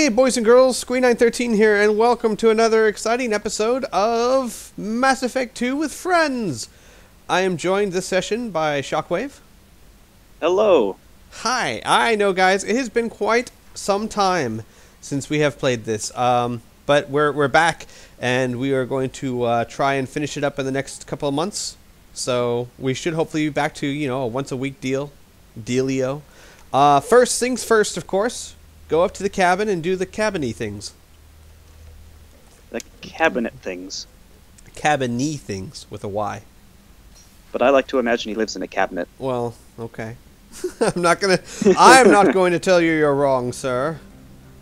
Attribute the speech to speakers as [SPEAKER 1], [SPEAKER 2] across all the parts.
[SPEAKER 1] Hey boys and girls, Squee913 here, and welcome to another exciting episode of Mass Effect 2 with Friends. I am joined this session by Shockwave.
[SPEAKER 2] Hello.
[SPEAKER 1] Hi. I know, guys, it has been quite some time since we have played this, but we're back, and we are going to try and finish it up in the next couple of months. So we should hopefully be back to, a once-a-week dealio. First things first, of course. Go up to the cabin and do the cabin-y things.
[SPEAKER 2] The cabinet things.
[SPEAKER 1] Cabin-y things with a Y.
[SPEAKER 2] But I like to imagine he lives in a cabinet.
[SPEAKER 1] Well, okay. I'm not going to tell you you're wrong, sir.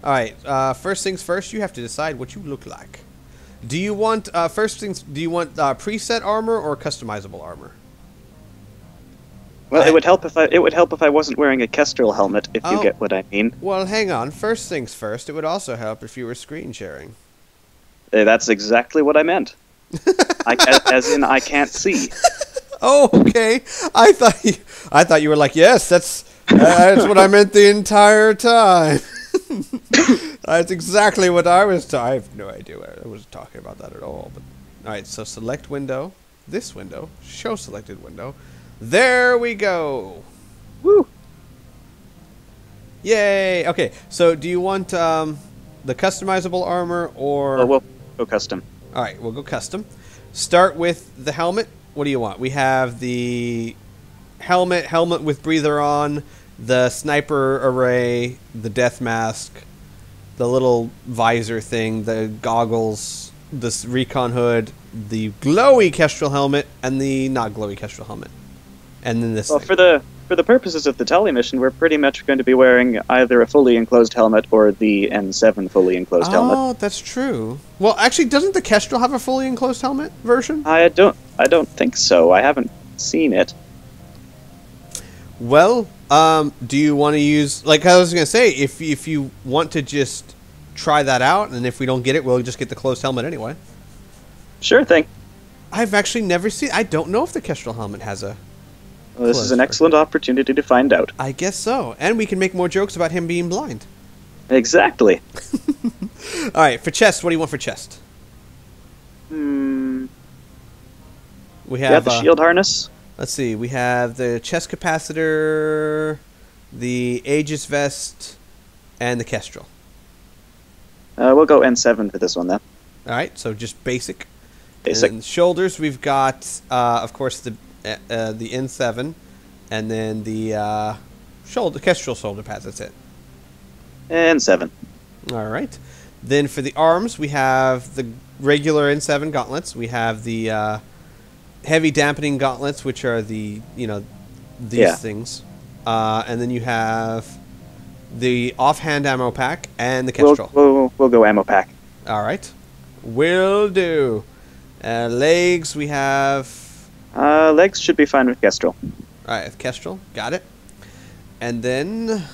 [SPEAKER 1] Alright, first things first, you have to decide what you look like. Do you want, preset armor or customizable armor?
[SPEAKER 2] Well, it would help if I wasn't wearing a Kestrel helmet, if you get what I mean.
[SPEAKER 1] Well, hang on. First things first, it would also help if you were screen sharing.
[SPEAKER 2] That's exactly what I meant. As in, I can't see.
[SPEAKER 1] Oh, okay. I thought you were like, yes, that's what I meant the entire time. That's exactly what I was. I have no idea what I was talking about that at all. But all right, so select window, this window, show selected window. There we go.
[SPEAKER 2] Woo!
[SPEAKER 1] Yay! Okay, so do you want the customizable armor or?
[SPEAKER 2] Oh, we'll go custom.
[SPEAKER 1] All right, we'll go custom. Start with the helmet. What do you want? We have the helmet with breather on, the sniper array, the death mask, the little visor thing, the goggles, this recon hood, the glowy Kestrel helmet, and the not glowy Kestrel helmet. And then this. Well,
[SPEAKER 2] thing. For the purposes of the Tali mission, we're pretty much going to be wearing either a fully enclosed helmet or the N7 fully enclosed helmet.
[SPEAKER 1] Oh, that's true. Well, actually, doesn't the Kestrel have a fully enclosed helmet version?
[SPEAKER 2] I don't think so. I haven't seen it.
[SPEAKER 1] Well, do you want to use, like I was going to say, if you want to just try that out, and if we don't get it, we'll just get the closed helmet anyway.
[SPEAKER 2] Sure thing.
[SPEAKER 1] I've actually never seen, I don't know if the Kestrel helmet has a...
[SPEAKER 2] Well, this is an excellent opportunity to find out.
[SPEAKER 1] I guess so. And we can make more jokes about him being blind.
[SPEAKER 2] Exactly.
[SPEAKER 1] Alright, for chest, what do you want for chest?
[SPEAKER 2] We
[SPEAKER 1] have
[SPEAKER 2] the shield harness.
[SPEAKER 1] Let's see, we have the chest capacitor, the Aegis vest, and the Kestrel.
[SPEAKER 2] We'll go N7 for this one then.
[SPEAKER 1] Alright, so just basic.
[SPEAKER 2] Basic.
[SPEAKER 1] And shoulders, we've got, of course, the N7, and then the Kestrel shoulder pads. That's it.
[SPEAKER 2] N7.
[SPEAKER 1] All right. Then for the arms, we have the regular N7 gauntlets. We have the heavy dampening gauntlets, which are the these things, and then you have the offhand ammo pack and the Kestrel.
[SPEAKER 2] We'll go ammo pack.
[SPEAKER 1] All right. Will do. Legs, we have.
[SPEAKER 2] Legs should be fine with Kestrel.
[SPEAKER 1] Alright, Kestrel. Got it. And then...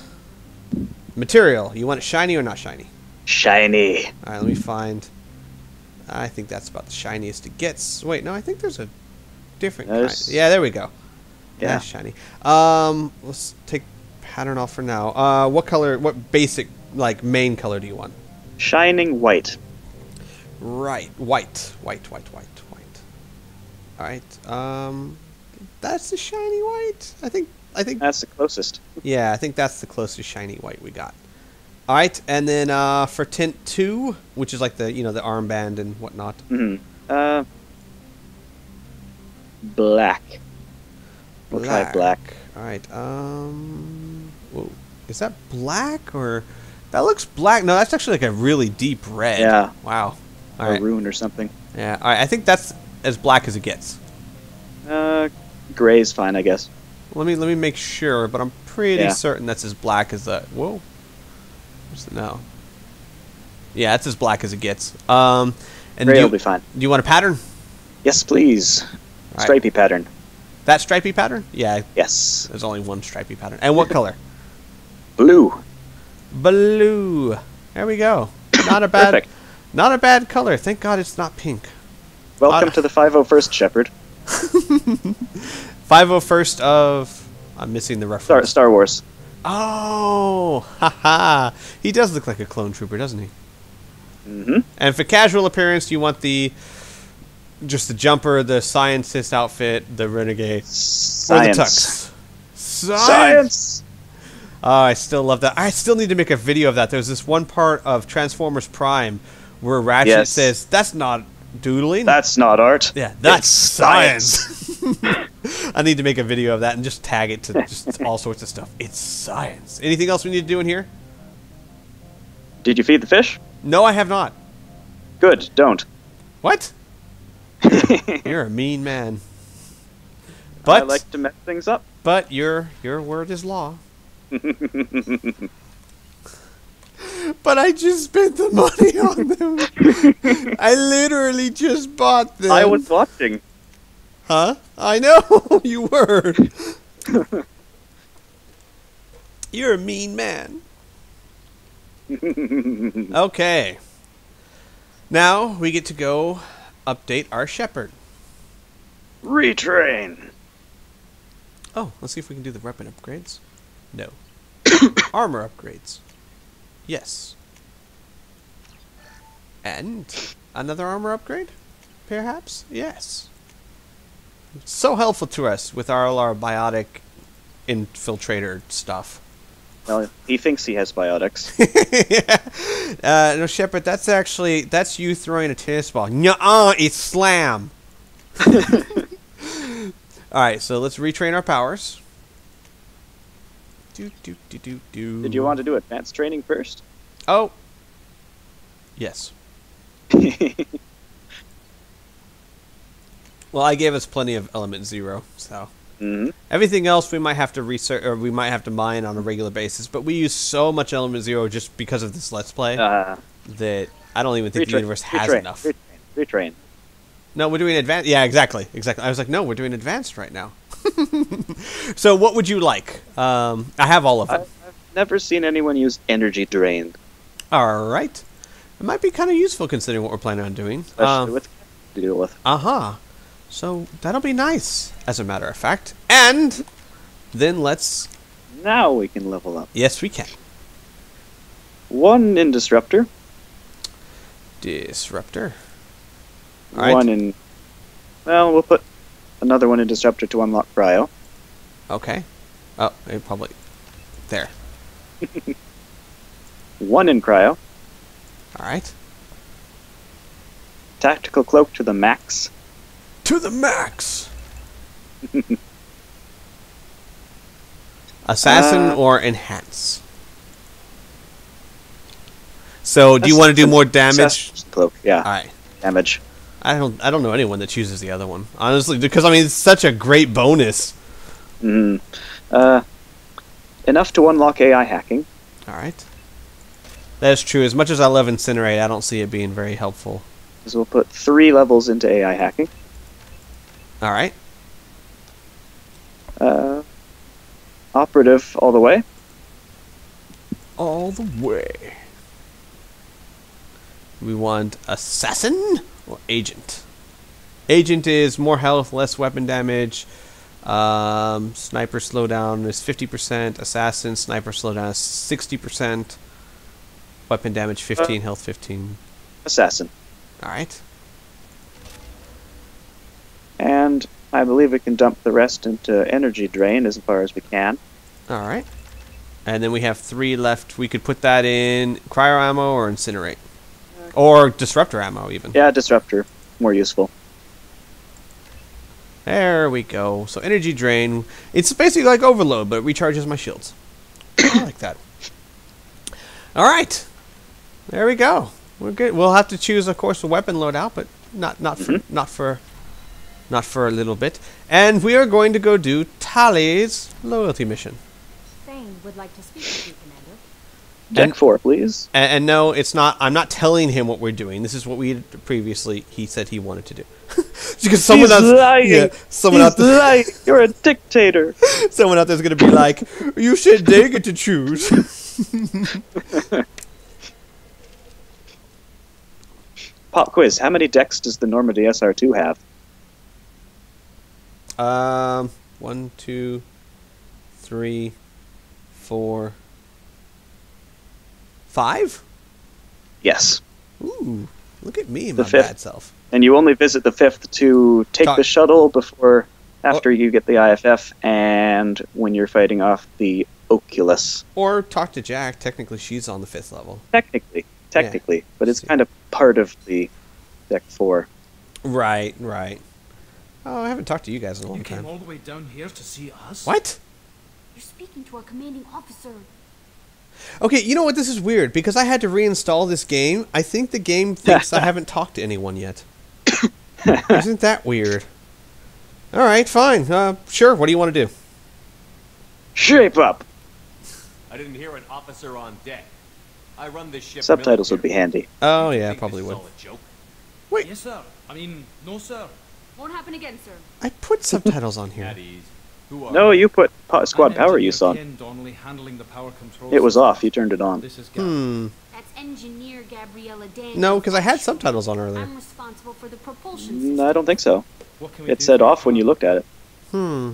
[SPEAKER 1] material. You want it shiny or not shiny?
[SPEAKER 2] Shiny.
[SPEAKER 1] Alright, let me find... I think that's about the shiniest it gets. Wait, no, I think there's a different kind. Yeah, there we go. Yeah. That's shiny. Let's take pattern off for now. What color, what basic, main color do you want?
[SPEAKER 2] Shining white.
[SPEAKER 1] Right. White. Alright, that's the shiny white. I think
[SPEAKER 2] that's the closest.
[SPEAKER 1] Yeah, I think that's the closest shiny white we got. Alright, and then for tint 2, which is like the the armband and whatnot.
[SPEAKER 2] Black. We'll try black.
[SPEAKER 1] Alright, whoa. Is that black or that looks black? No, that's actually like a really deep red.
[SPEAKER 2] Yeah.
[SPEAKER 1] Wow.
[SPEAKER 2] Maroon or something.
[SPEAKER 1] Yeah. Alright, I think that's as black as it gets.
[SPEAKER 2] Gray's fine, I guess.
[SPEAKER 1] Let me make sure, but I'm pretty certain that's as black as that. Whoa. What's it now? Yeah, it's as black as it gets. And
[SPEAKER 2] Gray will be fine.
[SPEAKER 1] Do you want a pattern?
[SPEAKER 2] Yes, please. Stripey pattern.
[SPEAKER 1] That stripey pattern? Yeah.
[SPEAKER 2] Yes.
[SPEAKER 1] There's only one stripey pattern. And what color?
[SPEAKER 2] Blue.
[SPEAKER 1] Blue. There we go. Not a bad.
[SPEAKER 2] Perfect.
[SPEAKER 1] Not a bad color. Thank God it's not pink.
[SPEAKER 2] Welcome to the 501st Shepard.
[SPEAKER 1] 501st of... I'm missing the reference.
[SPEAKER 2] Star Wars.
[SPEAKER 1] Oh, haha. He does look like a clone trooper, doesn't he?
[SPEAKER 2] Mm-hmm.
[SPEAKER 1] And for casual appearance, you want just the jumper, the scientist outfit, the renegade,
[SPEAKER 2] Science.
[SPEAKER 1] or the tux.
[SPEAKER 2] Science.
[SPEAKER 1] Oh, I still love that. I still need to make a video of that. There's this one part of Transformers Prime where Ratchet says, "That's not doodling.
[SPEAKER 2] That's not art.
[SPEAKER 1] Yeah, that's
[SPEAKER 2] It's
[SPEAKER 1] science." I need to make a video of that and just tag it to just all sorts of stuff. It's science. Anything else we need to do in here?
[SPEAKER 2] Did you feed the fish?
[SPEAKER 1] No, I have not.
[SPEAKER 2] Good. Don't.
[SPEAKER 1] What? You're a mean man. But
[SPEAKER 2] I like to mess things up.
[SPEAKER 1] But your word is law. But I just spent the money on them. I literally just bought them.
[SPEAKER 2] I was watching.
[SPEAKER 1] Huh? I know you were. You're a mean man. Okay. Now we get to go update our shepherd.
[SPEAKER 2] Retrain.
[SPEAKER 1] Oh, let's see if we can do the weapon upgrades. No. Armor upgrades. Yes. And another armor upgrade? Perhaps? Yes. So helpful to us with our biotic infiltrator stuff.
[SPEAKER 2] Well, he thinks he has biotics.
[SPEAKER 1] Yeah. No, Shepard, that's you throwing a tennis ball. Nuh-uh, it's slam. Alright, so let's retrain our powers. Did
[SPEAKER 2] you want to do advanced training first?
[SPEAKER 1] Oh. Yes. Well, I gave us plenty of element 0, so everything else we might have to research, or we might have to mine on a regular basis. But we use so much element 0 just because of this Let's Play that I don't even think the universe has enough.
[SPEAKER 2] Retrain.
[SPEAKER 1] No, we're doing advanced. Yeah, exactly. I was like, no, we're doing advanced right now. So, what would you like? I have all of them.
[SPEAKER 2] I've never seen anyone use energy drain.
[SPEAKER 1] All right. It might be kind of useful considering what we're planning on doing.
[SPEAKER 2] Especially with to deal with.
[SPEAKER 1] So that'll be nice, as a matter of fact. And then let's...
[SPEAKER 2] Now we can level up.
[SPEAKER 1] Yes, we can.
[SPEAKER 2] 1 in Disruptor.
[SPEAKER 1] Disruptor. All
[SPEAKER 2] 1
[SPEAKER 1] right.
[SPEAKER 2] in... Well, we'll put another 1 in Disruptor to unlock Cryo.
[SPEAKER 1] Okay. Oh, it probably... There.
[SPEAKER 2] 1 in Cryo.
[SPEAKER 1] All right.
[SPEAKER 2] Tactical Cloak to the max.
[SPEAKER 1] To the max! Assassin or enhance? So, do you want to do more damage?
[SPEAKER 2] Assassin's Cloak, yeah.
[SPEAKER 1] Alright.
[SPEAKER 2] Damage.
[SPEAKER 1] I don't know anyone that chooses the other one. Honestly, because, I mean, it's such a great bonus.
[SPEAKER 2] Enough to unlock AI hacking.
[SPEAKER 1] Alright. That is true. As much as I love Incinerate, I don't see it being very helpful.
[SPEAKER 2] So we'll put 3 levels into AI hacking.
[SPEAKER 1] Alright.
[SPEAKER 2] Operative all the way.
[SPEAKER 1] All the way. We want Assassin or Agent? Agent is more health, less weapon damage. Sniper slowdown is 50%. Assassin, sniper slowdown is 60%. Weapon damage 15, health 15.
[SPEAKER 2] Assassin.
[SPEAKER 1] Alright.
[SPEAKER 2] And I believe we can dump the rest into energy drain as far as we can.
[SPEAKER 1] Alright. And then we have 3 left. We could put that in cryo ammo or incinerate. Or disruptor ammo, even.
[SPEAKER 2] Yeah, disruptor. More useful.
[SPEAKER 1] There we go. So energy drain. It's basically like overload, but it recharges my shields. I like that. Alright. There we go. We're good. We'll have to choose, of course, a weapon loadout, but not for a little bit. And we are going to go do Tali's loyalty mission.
[SPEAKER 3] Thane would like to speak with you, Commander.
[SPEAKER 2] Deck 4, please.
[SPEAKER 1] And no, it's not. I'm not telling him what we're doing. This is what we previously he said he wanted to do. Because someone
[SPEAKER 2] He's
[SPEAKER 1] else,
[SPEAKER 2] lying.
[SPEAKER 1] yeah, someone
[SPEAKER 2] He's
[SPEAKER 1] out there,
[SPEAKER 2] lying. You're a dictator.
[SPEAKER 1] someone out there's gonna be like, you said they get to choose.
[SPEAKER 2] Pop quiz. How many decks does the Normandy SR2 have?
[SPEAKER 1] 1, 2, 3, 4, 5?
[SPEAKER 2] Yes.
[SPEAKER 1] Ooh, look at me,
[SPEAKER 2] The
[SPEAKER 1] my
[SPEAKER 2] fifth.
[SPEAKER 1] bad self.
[SPEAKER 2] And you only visit the 5th to take
[SPEAKER 1] Talk-
[SPEAKER 2] the shuttle after you get the IFF and when you're fighting off the Oculus.
[SPEAKER 1] Or talk to Jack. Technically, she's on the 5th level.
[SPEAKER 2] Technically, but it's kind of part of the Deck 4.
[SPEAKER 1] Right. Oh, I haven't talked to you guys in a long
[SPEAKER 4] You came
[SPEAKER 1] time.
[SPEAKER 4] all the way down here to see us?
[SPEAKER 1] What?
[SPEAKER 3] You're speaking to our commanding officer.
[SPEAKER 1] Okay, you know what? This is weird because I had to reinstall this game. I think the game thinks I haven't talked to anyone yet. Isn't that weird? All right, fine. Sure. What do you want to do?
[SPEAKER 2] Shape up!
[SPEAKER 5] I didn't hear an officer on deck. I run this ship.
[SPEAKER 2] Subtitles would be handy.
[SPEAKER 1] Oh
[SPEAKER 5] You
[SPEAKER 1] yeah,
[SPEAKER 5] think
[SPEAKER 1] probably
[SPEAKER 5] this is
[SPEAKER 1] would.
[SPEAKER 5] all a joke?
[SPEAKER 1] Wait,
[SPEAKER 4] Yes, sir. I mean, no, sir.
[SPEAKER 3] Won't happen again, sir.
[SPEAKER 1] I put subtitles on here.
[SPEAKER 5] At ease. Who are
[SPEAKER 2] No,
[SPEAKER 5] you?
[SPEAKER 2] you put squad
[SPEAKER 4] I'm
[SPEAKER 2] power
[SPEAKER 4] Engineer
[SPEAKER 2] use on.
[SPEAKER 4] Ken Donnelly handling the power control
[SPEAKER 2] It was
[SPEAKER 4] system.
[SPEAKER 2] off. You turned it on.
[SPEAKER 4] This is Gary.
[SPEAKER 3] That's Engineer Gabriella Daniels.
[SPEAKER 1] No, because I had subtitles on earlier.
[SPEAKER 3] I'm responsible for the propulsion system.
[SPEAKER 2] I don't think so.
[SPEAKER 4] What can we
[SPEAKER 2] It
[SPEAKER 4] do
[SPEAKER 2] said
[SPEAKER 4] for you,
[SPEAKER 2] off when you looked at it.
[SPEAKER 1] Hmm.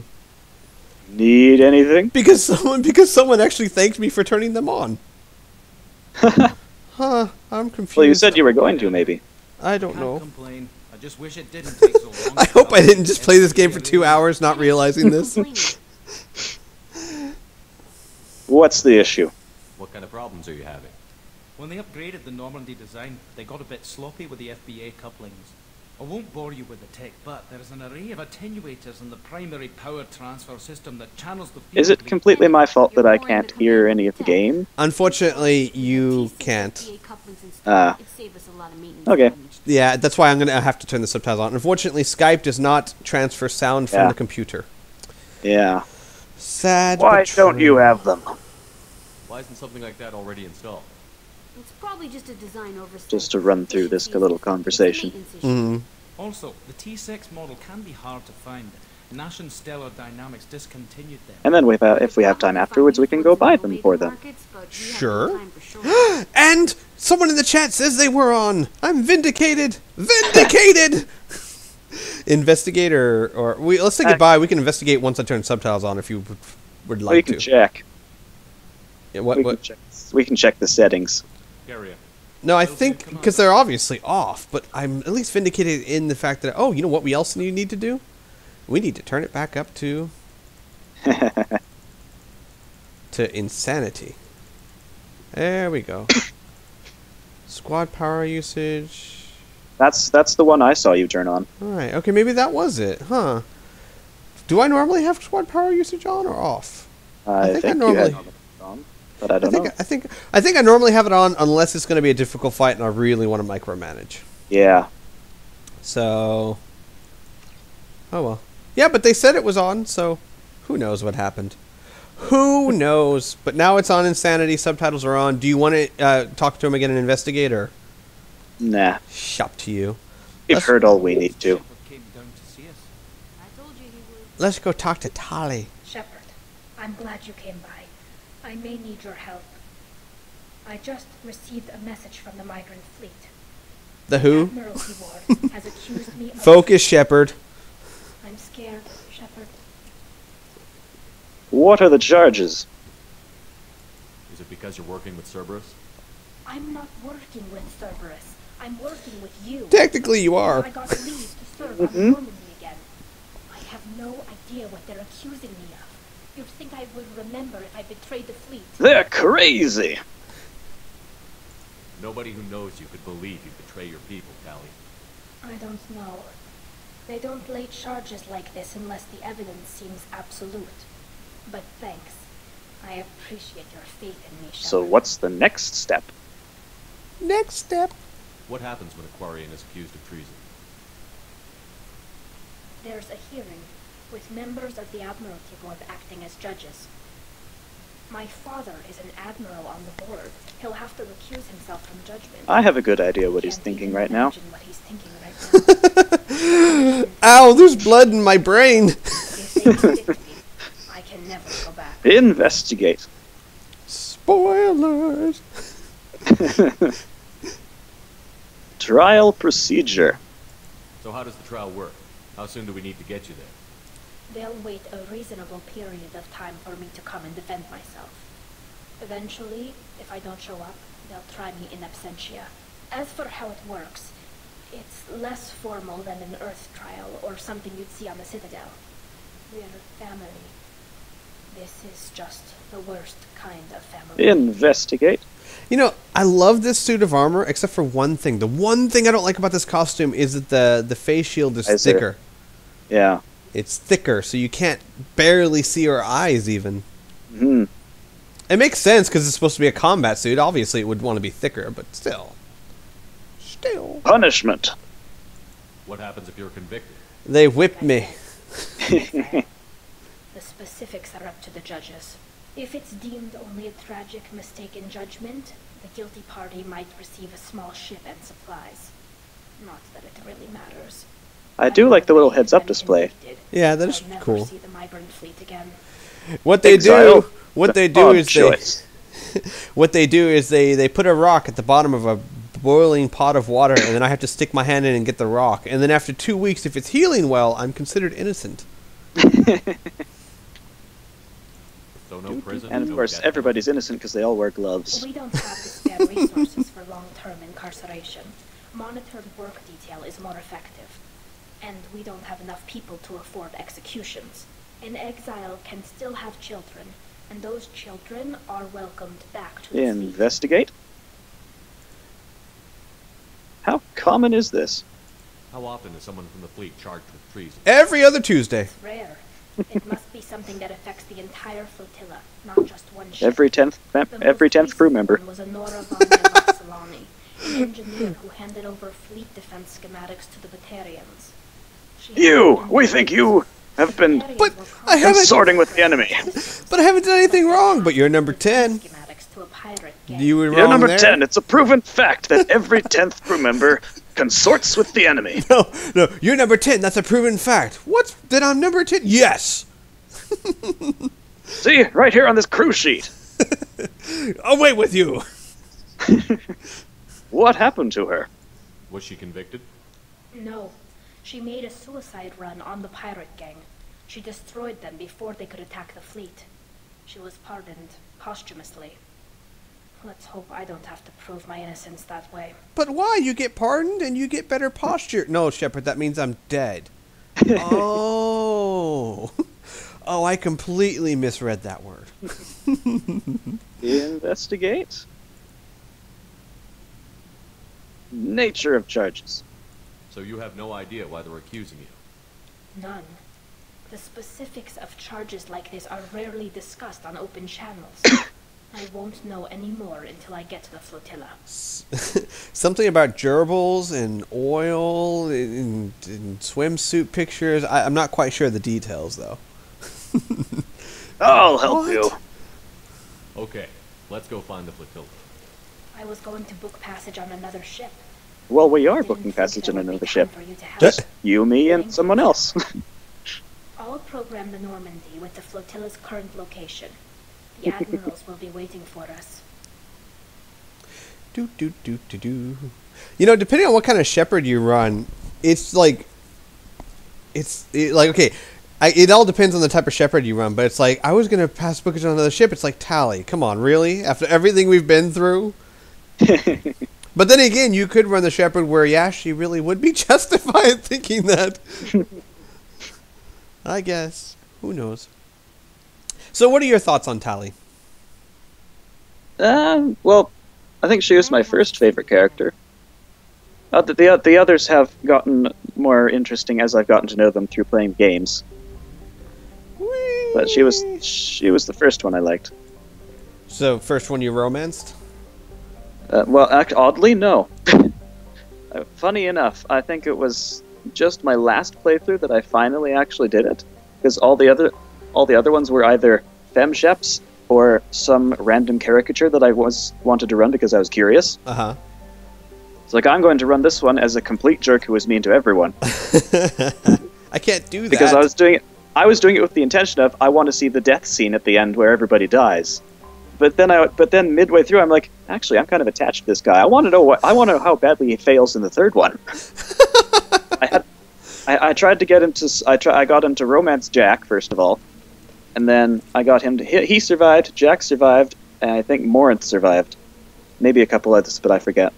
[SPEAKER 2] Need anything?
[SPEAKER 1] Because someone actually thanked me for turning them on. Huh? I'm confused.
[SPEAKER 2] Well, you said you were going to, maybe.
[SPEAKER 1] I don't
[SPEAKER 4] Can't
[SPEAKER 1] know.
[SPEAKER 4] complain. I just wish it didn't take so long.
[SPEAKER 1] I hope I didn't just play this game for 2 hours, not realizing this.
[SPEAKER 2] What's the issue?
[SPEAKER 5] What kind of problems are you having?
[SPEAKER 4] When they upgraded the Normandy design, they got a bit sloppy with the FBA couplings. I won't bore you with the tech, but there is an array of attenuators in the primary power transfer system that channels the field.
[SPEAKER 2] Is it completely my fault that I can't hear any of the game?
[SPEAKER 1] Unfortunately, you can't.
[SPEAKER 2] Okay.
[SPEAKER 1] Yeah, that's why I'm going to have to turn the subtitles on. Unfortunately, Skype does not transfer sound from
[SPEAKER 2] Yeah.
[SPEAKER 1] the computer.
[SPEAKER 2] Yeah.
[SPEAKER 1] Sad.
[SPEAKER 2] Why
[SPEAKER 1] but
[SPEAKER 2] don't
[SPEAKER 1] true.
[SPEAKER 2] you have them?
[SPEAKER 5] Why isn't something like that already installed?
[SPEAKER 3] It's probably just a design oversight.
[SPEAKER 2] Just to run through this little conversation.
[SPEAKER 1] Mhm.
[SPEAKER 4] Also, the T6 model can be hard to find. Nash and Stellar Dynamics discontinued them.
[SPEAKER 2] And then if we have time afterwards, we can go buy them for them.
[SPEAKER 1] Sure. And someone in the chat says they were on. I'm vindicated. Vindicated. Investigator, or let's say goodbye. We can investigate once I turn subtitles on if you would
[SPEAKER 2] We
[SPEAKER 1] like
[SPEAKER 2] can
[SPEAKER 1] to.
[SPEAKER 2] check.
[SPEAKER 1] Yeah,
[SPEAKER 2] We can check the settings.
[SPEAKER 5] Carrier.
[SPEAKER 1] No, I think because they're obviously off, but I'm at least vindicated in the fact that you know what we else need to do? We need to turn it back up to insanity. There we go. Squad power usage.
[SPEAKER 2] That's the one I saw you turn on.
[SPEAKER 1] All right. Okay, maybe that was it, huh? Do I normally have squad power usage on or off?
[SPEAKER 2] I think
[SPEAKER 1] normally.
[SPEAKER 2] you had it on, but I don't know.
[SPEAKER 1] I think I normally have it on unless it's going to be a difficult fight and I really want to micromanage.
[SPEAKER 2] Yeah.
[SPEAKER 1] So, oh well. Yeah, but they said it was on, so who knows what happened? Who knows? But now it's on Insanity. Subtitles are on. Do you want to talk to him again and investigate, or
[SPEAKER 2] Nah.
[SPEAKER 1] up to you?
[SPEAKER 2] We've heard all we need to.
[SPEAKER 4] Came down to see us.
[SPEAKER 3] I told you he would.
[SPEAKER 1] Let's go talk to Tali.
[SPEAKER 6] Shepard, I'm glad you came by. I may need your help. I just received a message from the migrant fleet.
[SPEAKER 1] The who?
[SPEAKER 6] Admiralty Ward has accused me of...
[SPEAKER 1] Focus, Shepard.
[SPEAKER 6] I'm scared, Shepard.
[SPEAKER 2] What are the charges?
[SPEAKER 5] Is it because you're working with Cerberus?
[SPEAKER 6] I'm not working with Cerberus. I'm working with you.
[SPEAKER 1] Technically, you are.
[SPEAKER 6] I got leave to serve on Normandy again. I have no idea what they're accusing me of. You'd think I would remember if I betrayed the fleet.
[SPEAKER 2] They're crazy!
[SPEAKER 5] Nobody who knows you could believe you betray your people, Tali.
[SPEAKER 6] I don't know. They don't lay charges like this unless the evidence seems absolute. But thanks. I appreciate your faith in me, Shepard.
[SPEAKER 2] So what's the next step?
[SPEAKER 1] Next step.
[SPEAKER 5] What happens when a Quarian is accused of treason?
[SPEAKER 6] There's a hearing, with members of the Admiralty Board acting as judges. My father is an admiral on the board. He'll have to recuse himself from judgment.
[SPEAKER 2] I have a good idea what he's
[SPEAKER 6] Can't
[SPEAKER 2] thinking
[SPEAKER 6] even
[SPEAKER 2] right now.
[SPEAKER 6] imagine what he's thinking right now.
[SPEAKER 1] Ow! There's blood in my brain.
[SPEAKER 6] If they convict me, I can never go back.
[SPEAKER 2] Investigate.
[SPEAKER 1] Spoilers.
[SPEAKER 2] Trial procedure.
[SPEAKER 5] So how does the trial work? How soon do we need to get you there?
[SPEAKER 6] They'll wait a reasonable period of time for me to come and defend myself. Eventually, if I don't show up, they'll try me in absentia. As for how it works, it's less formal than an Earth trial or something you'd see on the Citadel. We're family. This is just the worst kind of family.
[SPEAKER 2] Investigate.
[SPEAKER 1] You know, I love this suit of armor, except for one thing. The one thing I don't like about this costume is that the face shield is thicker.
[SPEAKER 2] Yeah.
[SPEAKER 1] It's thicker, so you can't barely see her eyes, even.
[SPEAKER 2] Hmm.
[SPEAKER 1] It makes sense, because it's supposed to be a combat suit. Obviously, it would want to be thicker, but still.
[SPEAKER 2] Punishment.
[SPEAKER 5] What happens if you're convicted?
[SPEAKER 1] They whipped me.
[SPEAKER 6] The specifics are up to the judges. If it's deemed only a tragic mistake in judgment, the guilty party might receive a small ship and supplies. Not that it really matters.
[SPEAKER 2] I do like the little heads-up display.
[SPEAKER 1] Yeah, that is
[SPEAKER 6] I'll never
[SPEAKER 1] cool.
[SPEAKER 6] see the migrant fleet again.
[SPEAKER 1] What they
[SPEAKER 2] Exile.
[SPEAKER 1] do, what they do is they put a rock at the bottom of a boiling pot of water, and then I have to stick my hand in and get the rock. And then after 2 weeks, if it's healing well, I'm considered innocent.
[SPEAKER 5] So no prison.
[SPEAKER 2] And of
[SPEAKER 5] no
[SPEAKER 2] course,
[SPEAKER 5] death
[SPEAKER 2] everybody's innocent because they all wear gloves.
[SPEAKER 6] We don't have the spare resources for long-term incarceration. Monitored work detail is more effective. And we don't have enough people to afford executions. An exile can still have children, and those children are welcomed back to the fleet.
[SPEAKER 2] Investigate. How common is this?
[SPEAKER 5] How often is someone from the fleet charged with treason?
[SPEAKER 1] Every other Tuesday.
[SPEAKER 6] It's rare. It must be something that affects the entire flotilla, not just one ship.
[SPEAKER 2] Every 10th crew member.
[SPEAKER 6] One was a Nora von Roxolani, an engineer who handed over fleet defense schematics to the Batarians.
[SPEAKER 2] We think you have been
[SPEAKER 1] But I haven't.
[SPEAKER 2] consorting with the enemy.
[SPEAKER 1] But I haven't done anything wrong. But you're number 10.
[SPEAKER 6] Schematics to a pirate gang.
[SPEAKER 1] You were wrong
[SPEAKER 2] You're number
[SPEAKER 1] there.
[SPEAKER 2] 10. It's a proven fact that every 10th crew member consorts with the enemy.
[SPEAKER 1] No, you're number 10. That's a proven fact. What? Then I'm number 10? Yes.
[SPEAKER 2] See, right here on this crew sheet.
[SPEAKER 1] I'll wait with you.
[SPEAKER 2] What happened to her?
[SPEAKER 5] Was she convicted?
[SPEAKER 6] No. She made a suicide run on the pirate gang. She destroyed them before they could attack the fleet. She was pardoned posthumously. Let's hope I don't have to prove my innocence that way.
[SPEAKER 1] But why? You get pardoned and you get better posture. No, Shepard, that means I'm dead. Oh. Oh, I completely misread that word.
[SPEAKER 2] Investigate. Nature of charges.
[SPEAKER 5] So you have no idea why they're accusing you?
[SPEAKER 6] None. The specifics of charges like this are rarely discussed on open channels. I won't know any more until I get to the flotilla.
[SPEAKER 1] Something about gerbils and oil and swimsuit pictures. I'm not quite sure of the details, though.
[SPEAKER 2] I'll help you.
[SPEAKER 5] Okay, let's go find the flotilla.
[SPEAKER 6] I was going to book passage on another ship.
[SPEAKER 2] Well, we are
[SPEAKER 6] Didn't
[SPEAKER 2] booking
[SPEAKER 6] think
[SPEAKER 2] passage
[SPEAKER 6] there
[SPEAKER 2] on
[SPEAKER 6] would be
[SPEAKER 2] another
[SPEAKER 6] time
[SPEAKER 2] ship.
[SPEAKER 6] for you to help.
[SPEAKER 1] Just-
[SPEAKER 2] You, me, and someone else.
[SPEAKER 6] I'll program the Normandy with the flotilla's current location. The admirals will be waiting for us.
[SPEAKER 1] Do. You know, depending on what kind of Shepherd you run, it's like, okay, it all depends on the type of Shepherd you run. But it's like, I was gonna pass bookage on another ship. It's like, Tali, come on, really? After everything we've been through. But then again, you could run the Shepherd where, yeah, she really would be justified thinking that. I guess. Who knows? So what are your thoughts on Tali?
[SPEAKER 2] Well, I think she was my first favorite character. The others have gotten more interesting as I've gotten to know them through playing games. But she was the first one I liked.
[SPEAKER 1] So, first one you romanced?
[SPEAKER 2] Oddly, no. Funny enough, I think it was just my last playthrough that I finally actually did it, because all the other ones were either femsheps or some random caricature that I wanted to run because I was curious.
[SPEAKER 1] Uh-huh.
[SPEAKER 2] It's like, I'm going to run this one as a complete jerk who is mean to everyone.
[SPEAKER 1] I can't do that.
[SPEAKER 2] Because I was doing it with the intention of, I want to see the death scene at the end where everybody dies. But then midway through, I'm like, actually, I'm kind of attached to this guy. I want to know how badly he fails in the third one. I tried to get him to. I got him to romance Jack first of all, and then I got him to. He survived. Jack survived. And I think Morinth survived. Maybe a couple others, but I forget.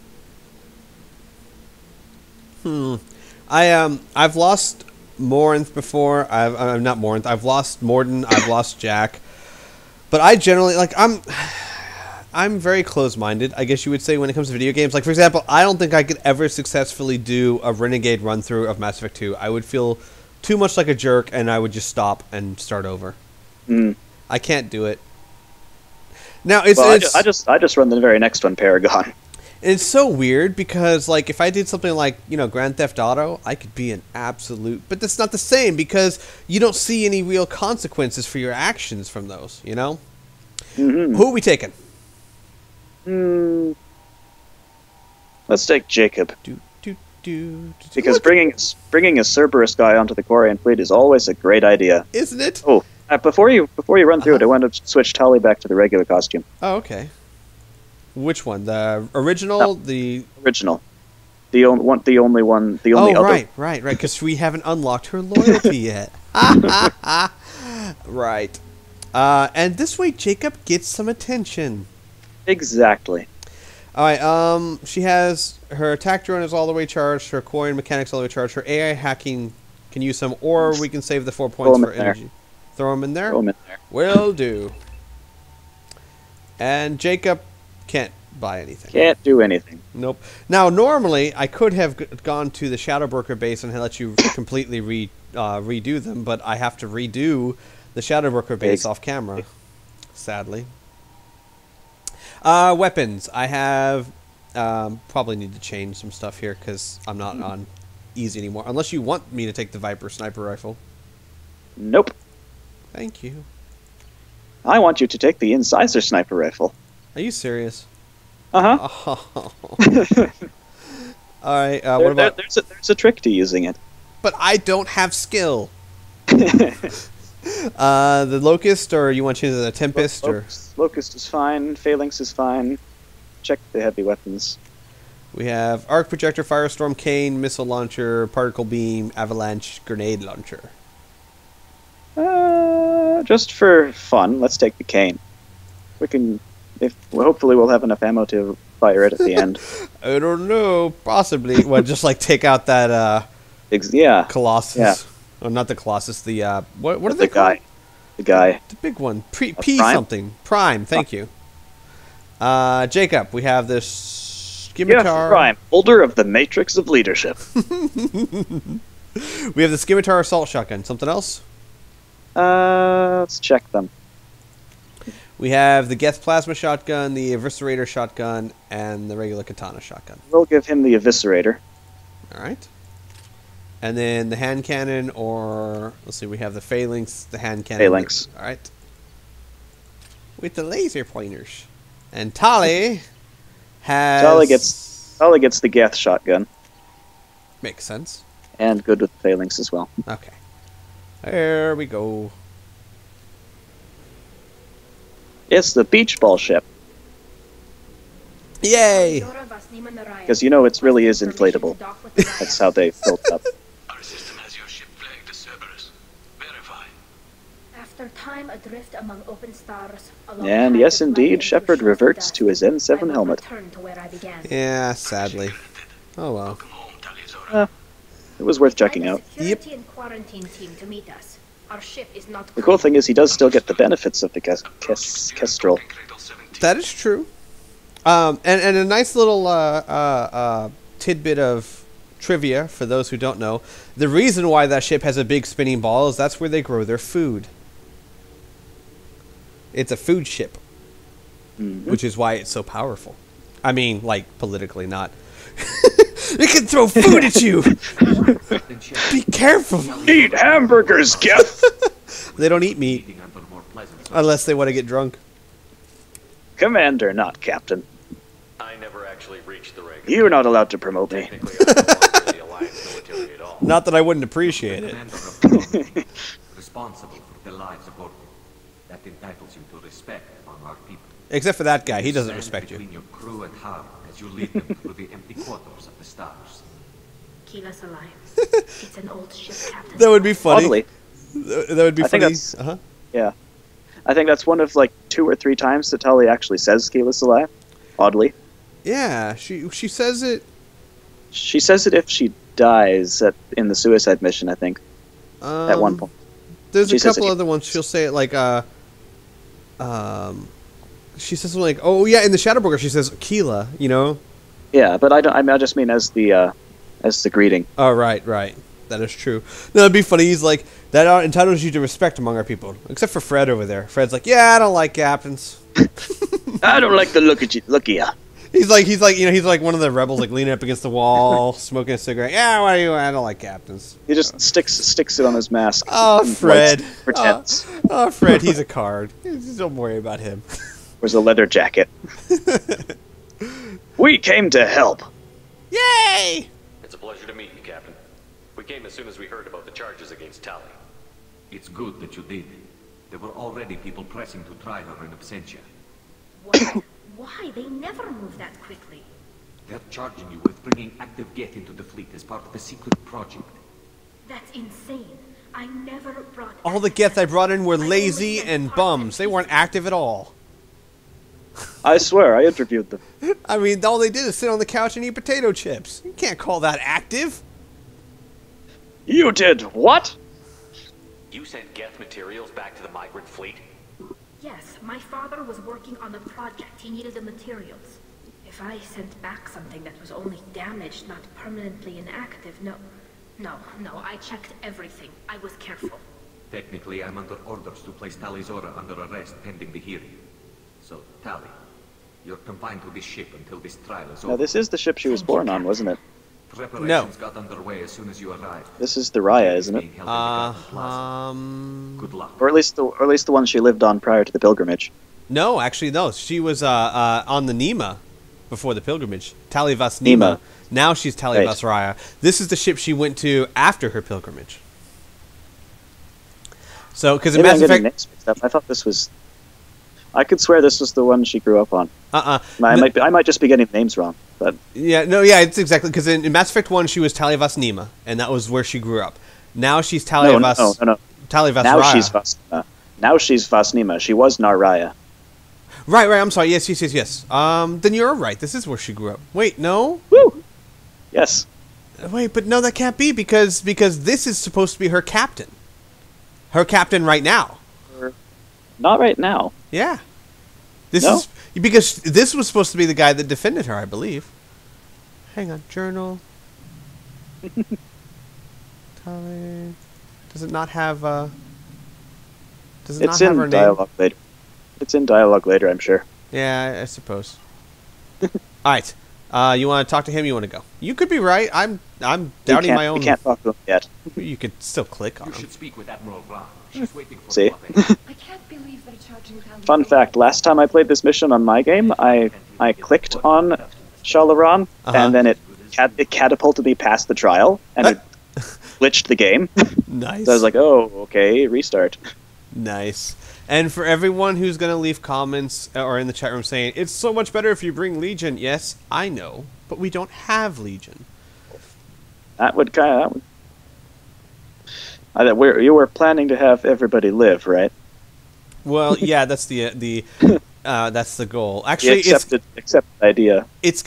[SPEAKER 1] I've lost Morinth before. I'm not Morinth. I've lost Morden. I've lost Jack. But I generally I'm very close-minded, I guess you would say, when it comes to video games. Like, for example, I don't think I could ever successfully do a Renegade run-through of Mass Effect 2. I would feel too much like a jerk, and I would just stop and start over. I can't do it. Now,
[SPEAKER 2] I just run the very next one, Paragon.
[SPEAKER 1] It's so weird because, like, if I did something like, Grand Theft Auto, I could be an absolute... But that's not the same because you don't see any real consequences for your actions from those, you know?
[SPEAKER 2] Mm-hmm.
[SPEAKER 1] Who are we taking?
[SPEAKER 2] Let's take Jacob. Because
[SPEAKER 1] Look,
[SPEAKER 2] bringing a Cerberus guy onto the Quarian fleet is always a great idea.
[SPEAKER 1] isn't it?
[SPEAKER 2] Oh, before you run through it, I want to switch Tali back to the regular costume.
[SPEAKER 1] Oh, okay. Which one? The original? No, the
[SPEAKER 2] original. The only one. The only other.
[SPEAKER 1] Right. Because we haven't unlocked her loyalty yet. Right. And this way, Jacob gets some attention.
[SPEAKER 2] Exactly.
[SPEAKER 1] All right. She has her attack drone is all the way charged. Her Quarian mechanics all the way charged. Her AI hacking can use some, or we can save the 4 points for energy. Throw them in there.
[SPEAKER 2] Throw them in there.
[SPEAKER 1] Will do. And Jacob can't buy anything.
[SPEAKER 2] Can't do anything.
[SPEAKER 1] Nope. Now, normally, I could have gone to the Shadowbroker base and let you completely redo them, but I have to redo the Shadowbroker base off camera, sadly. Weapons. I have... probably need to change some stuff here, because I'm not on easy anymore. Unless you want me to take the Viper sniper rifle.
[SPEAKER 2] Nope.
[SPEAKER 1] Thank you.
[SPEAKER 2] I want you to take the Incisor sniper rifle.
[SPEAKER 1] Are you serious?
[SPEAKER 2] Uh-huh.
[SPEAKER 1] Oh. All right. What about...
[SPEAKER 2] There's a trick to using it.
[SPEAKER 1] But I don't have skill. The Locust, or you want to change the Tempest?
[SPEAKER 2] Locust is fine. Phalanx is fine. Check the heavy weapons.
[SPEAKER 1] We have Arc Projector, Firestorm, Cane, Missile Launcher, Particle Beam, Avalanche, Grenade Launcher.
[SPEAKER 2] Just for fun, let's take the Cane. Hopefully we'll have enough ammo to fire it at the end.
[SPEAKER 1] I don't know. Possibly. Well, just like take out that
[SPEAKER 2] yeah.
[SPEAKER 1] Colossus.
[SPEAKER 2] Yeah.
[SPEAKER 1] Oh, not the Colossus. The what are they called?
[SPEAKER 2] The guy.
[SPEAKER 1] The big one. P
[SPEAKER 2] Prime?
[SPEAKER 1] something. Prime. Thank you. Jacob, we have this scimitar.
[SPEAKER 2] Yeah, Prime, holder of the Matrix of Leadership.
[SPEAKER 1] We have the scimitar assault shotgun. Something else?
[SPEAKER 2] Let's check them.
[SPEAKER 1] We have the Geth plasma shotgun, the eviscerator shotgun, and the regular katana shotgun.
[SPEAKER 2] We'll give him the eviscerator.
[SPEAKER 1] All right. And then the hand cannon, or let's see, we have the phalanx, the hand cannon.
[SPEAKER 2] Phalanx.
[SPEAKER 1] All right. With the laser pointers. And Tali has...
[SPEAKER 2] Tali gets the Geth shotgun.
[SPEAKER 1] Makes sense.
[SPEAKER 2] And good with the phalanx as well.
[SPEAKER 1] Okay. There we go.
[SPEAKER 2] It's the beach ball ship.
[SPEAKER 1] Yay!
[SPEAKER 2] Because it really is inflatable. That's how they built it up.
[SPEAKER 7] Our system has your ship flagged as Cerberus. Verify.
[SPEAKER 6] After time adrift among open stars,
[SPEAKER 2] and yes, indeed, Shepard reverts to his N7 helmet.
[SPEAKER 1] Yeah, sadly. Oh well.
[SPEAKER 2] It was worth checking out.
[SPEAKER 1] Yep.
[SPEAKER 2] The cool thing is he does still get the benefits of the Kestrel.
[SPEAKER 1] That is true. And a nice little tidbit of trivia for those who don't know. The reason why that ship has a big spinning ball is that's where they grow their food. It's a food ship. Which is why it's so powerful. I mean, like, politically, not. It can throw food at you! Be careful!
[SPEAKER 2] Eat hamburgers, Geth!
[SPEAKER 1] They don't eat meat. Unless they want to get drunk.
[SPEAKER 2] Commander, not Captain.
[SPEAKER 5] I never actually reached the rank.
[SPEAKER 2] You're not allowed to promote me.
[SPEAKER 5] Technically, I don't belong to the Alliance military at all.
[SPEAKER 1] Not that I wouldn't appreciate it.
[SPEAKER 8] Commander of the Normandy, responsible for the lives of all. That entitles you to respect among our people.
[SPEAKER 1] Except for that guy, he doesn't respect you.
[SPEAKER 8] Between your crew and harm as you lead them through the empty quarters of the stars.
[SPEAKER 6] Keyless Alliance. It's an old ship, Captain.
[SPEAKER 1] That would be funny.
[SPEAKER 2] Oddly,
[SPEAKER 1] That would be
[SPEAKER 2] I think
[SPEAKER 1] funny.
[SPEAKER 2] that's- Yeah. I think that's one of, like, 2 or 3 times that Tali actually says Keyless alive. Oddly.
[SPEAKER 1] Yeah, she says it.
[SPEAKER 2] She says it if she dies in the suicide mission, I think. At one point.
[SPEAKER 1] There's
[SPEAKER 2] She
[SPEAKER 1] a
[SPEAKER 2] says
[SPEAKER 1] couple
[SPEAKER 2] it-
[SPEAKER 1] other ones. She'll say it like, she says something like, "Oh yeah," in the Shadowbroker she says Keela, you know.
[SPEAKER 2] Yeah, but I just mean as the greeting.
[SPEAKER 1] Oh right, that is true. No, it'd be funny. He's like, that entitles you to respect among our people, except for Fred over there. Fred's like, yeah, I don't like captains.
[SPEAKER 2] I don't like the look at you. Look at ya.
[SPEAKER 1] He's like, he's like one of the rebels, like leaning up against the wall, smoking a cigarette. Yeah, why do you? I don't like captains.
[SPEAKER 2] He just sticks it on his mask.
[SPEAKER 1] Oh,
[SPEAKER 2] and
[SPEAKER 1] Fred.
[SPEAKER 2] Pretends.
[SPEAKER 1] Oh, Fred, he's a card. Don't worry about him.
[SPEAKER 2] Wears a leather jacket. We came to help.
[SPEAKER 1] Yay!
[SPEAKER 9] It's a pleasure to meet you, Captain. We came as soon as we heard about the charges against Tali.
[SPEAKER 8] It's good that you did. There were already people pressing to try her in absentia.
[SPEAKER 6] What? Why? They never move that quickly.
[SPEAKER 8] They're charging you with bringing active Geth into the fleet as part of a secret project.
[SPEAKER 6] That's insane. I never brought...
[SPEAKER 1] All the Geth I brought in were
[SPEAKER 6] I only
[SPEAKER 1] lazy
[SPEAKER 6] sent
[SPEAKER 1] and
[SPEAKER 6] parts
[SPEAKER 1] bums. They
[SPEAKER 6] and
[SPEAKER 1] weren't
[SPEAKER 6] pieces.
[SPEAKER 1] active at all.
[SPEAKER 2] I swear, I interviewed them.
[SPEAKER 1] I mean, all they did is sit on the couch and eat potato chips. You can't call that active.
[SPEAKER 2] You did what?
[SPEAKER 9] You sent Geth materials back to the migrant fleet?
[SPEAKER 6] Yes, my father was working on a project. He needed the materials. If I sent back something that was only damaged, not permanently inactive, no, I checked everything. I was careful.
[SPEAKER 8] Technically, I'm under orders to place Tali Zora under arrest pending the hearing. So, Tali, you're confined to this ship until this trial is over.
[SPEAKER 2] Now, this is the ship she was born on, wasn't it?
[SPEAKER 8] Preparations got underway as soon as you arrived.
[SPEAKER 2] This is the Raya, isn't it?
[SPEAKER 8] Being held in the Garden Plaza. Good luck.
[SPEAKER 2] Or at least the one she lived on prior to the pilgrimage.
[SPEAKER 1] No, actually, no. She was on the Nima before the pilgrimage. Tali Vas Nima.
[SPEAKER 2] Nima.
[SPEAKER 1] Now she's Tali
[SPEAKER 2] Right.
[SPEAKER 1] Vas Raya. This is the ship she went to after her pilgrimage. So, because in
[SPEAKER 2] Maybe I'm
[SPEAKER 1] Mass
[SPEAKER 2] getting
[SPEAKER 1] Effect...
[SPEAKER 2] names mixed up. I thought this was... I could swear this was the one she grew up on. I
[SPEAKER 1] No-
[SPEAKER 2] might just be getting names wrong, but
[SPEAKER 1] Yeah, it's exactly... Because in Mass Effect 1, she was Tali Vas Nima, and that was where she grew up. Now she's Tali Vas...
[SPEAKER 2] no.
[SPEAKER 1] Tali Vas
[SPEAKER 2] Now
[SPEAKER 1] Raya.
[SPEAKER 2] she's Vasnima. Now she's Vasnima. She was Naraya.
[SPEAKER 1] Right, I'm sorry. Yes. Then you're right. This is where she grew up. Wait, no?
[SPEAKER 2] Woo! Yes.
[SPEAKER 1] Wait, but no, that can't be because this is supposed to be her captain. Her captain right now.
[SPEAKER 2] Not right now.
[SPEAKER 1] Yeah. This
[SPEAKER 2] No?
[SPEAKER 1] is because this was supposed to be the guy that defended her, I believe. Hang on, journal. Tali. Does it not have Does it
[SPEAKER 2] It's
[SPEAKER 1] not have her
[SPEAKER 2] in
[SPEAKER 1] name?
[SPEAKER 2] dialogue later. It's in dialogue later, I'm sure.
[SPEAKER 1] Yeah, I suppose. All right. You want to talk to him? You want to go? You could be right. I'm doubting my own.
[SPEAKER 2] We can't talk to him yet.
[SPEAKER 1] You could still click on
[SPEAKER 8] You
[SPEAKER 1] him.
[SPEAKER 8] should speak with Admiral Ra. She's waiting for
[SPEAKER 2] See?
[SPEAKER 8] you up ahead.
[SPEAKER 3] I can't believe they're charging Tali.
[SPEAKER 2] Fun fact, last time I played this mission on my game, I clicked on Shalaran, and then it catapulted me past the trial, and it glitched the game.
[SPEAKER 1] Nice.
[SPEAKER 2] So I was like, oh, okay, restart.
[SPEAKER 1] Nice. And for everyone who's going to leave comments or in the chat room saying, it's so much better if you bring Legion. Yes, I know, but we don't have Legion.
[SPEAKER 2] That would you were planning to have everybody live, right?
[SPEAKER 1] Well, yeah, that's the that's the goal.
[SPEAKER 2] The
[SPEAKER 1] Actually,
[SPEAKER 2] accepted idea.
[SPEAKER 1] here's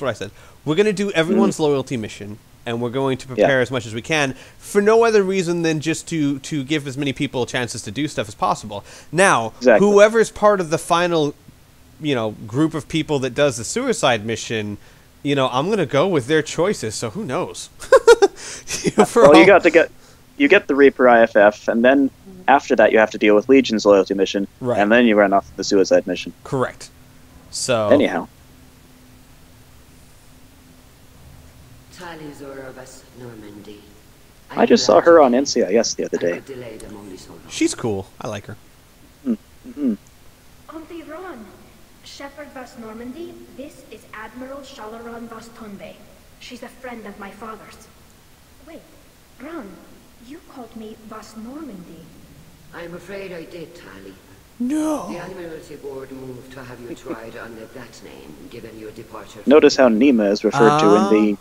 [SPEAKER 1] what I said. We're going to do everyone's loyalty mission, and we're going to prepare as much as we can for no other reason than just to give as many people chances to do stuff as possible. Now,
[SPEAKER 2] Exactly.
[SPEAKER 1] whoever's part of the final, group of people that does the suicide mission, I'm going to go with their choices. So who knows?
[SPEAKER 2] You get the Reaper IFF, and then after that you have to deal with Legion's loyalty mission,
[SPEAKER 1] Right.
[SPEAKER 2] and then you run off the suicide mission.
[SPEAKER 1] Correct. So
[SPEAKER 2] Anyhow,
[SPEAKER 10] Tali Zora Vas Normandy.
[SPEAKER 2] I just saw her on NCIS the other day.
[SPEAKER 1] she's cool. I like her.
[SPEAKER 6] Auntie Ron, Shepherd Vas Normandy, this is Admiral Shalaran Vas Tonbe. She's a friend of my father's. Wait, Ron, you called me Vas Normandy.
[SPEAKER 10] I'm afraid I did, Tali.
[SPEAKER 1] No.
[SPEAKER 10] The Admiralty Board moved to have you tried under that name, given your departure.
[SPEAKER 2] Notice how Nima is referred to in the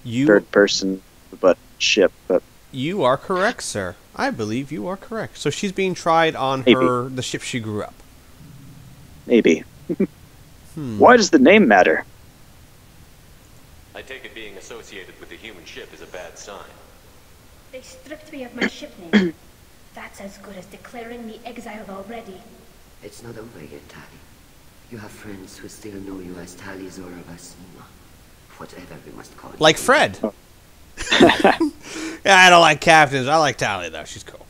[SPEAKER 1] You
[SPEAKER 2] third person, but ship. But
[SPEAKER 1] You are correct, sir. I believe you are correct. So she's being tried on
[SPEAKER 2] Maybe.
[SPEAKER 1] the ship she grew up.
[SPEAKER 2] Maybe. Why does the name matter?
[SPEAKER 9] I take it being associated with the human ship is a bad sign.
[SPEAKER 6] They stripped me of my ship name. That's as good as declaring me exiled already.
[SPEAKER 10] It's not over yet, Tali. You have friends who still know you as Tali Zora Vasima. Whatever we must call you.
[SPEAKER 1] Like Fred. Yeah, I don't like captains. I like Tali, though. She's cool.